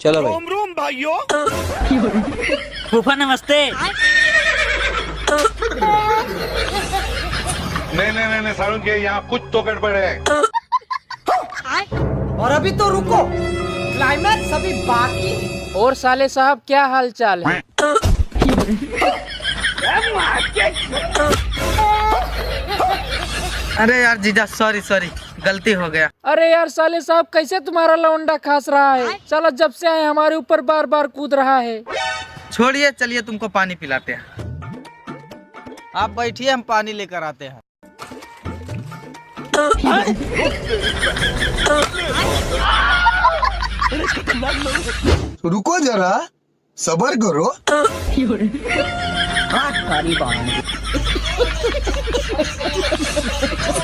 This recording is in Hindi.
चलो भाई। रोम रोम भाइयों। फूफा नमस्ते। नहीं सारुण के यहाँ कुछ तो गड़बड़ है। और अभी तो रुको, क्लाइमैक्स अभी बाकी है। और साले साहब क्या हाल चाल है? अरे यार जीजा, सॉरी गलती हो गया। अरे यार साले साहब, कैसे तुम्हारा लौंडा खास रहा है? साला जब से आए हमारे ऊपर बार बार कूद रहा है। छोड़िए, चलिए तुमको पानी पिलाते हैं। आप बैठिए, हम पानी लेकर आते हैं। रुको जरा, सबर करो।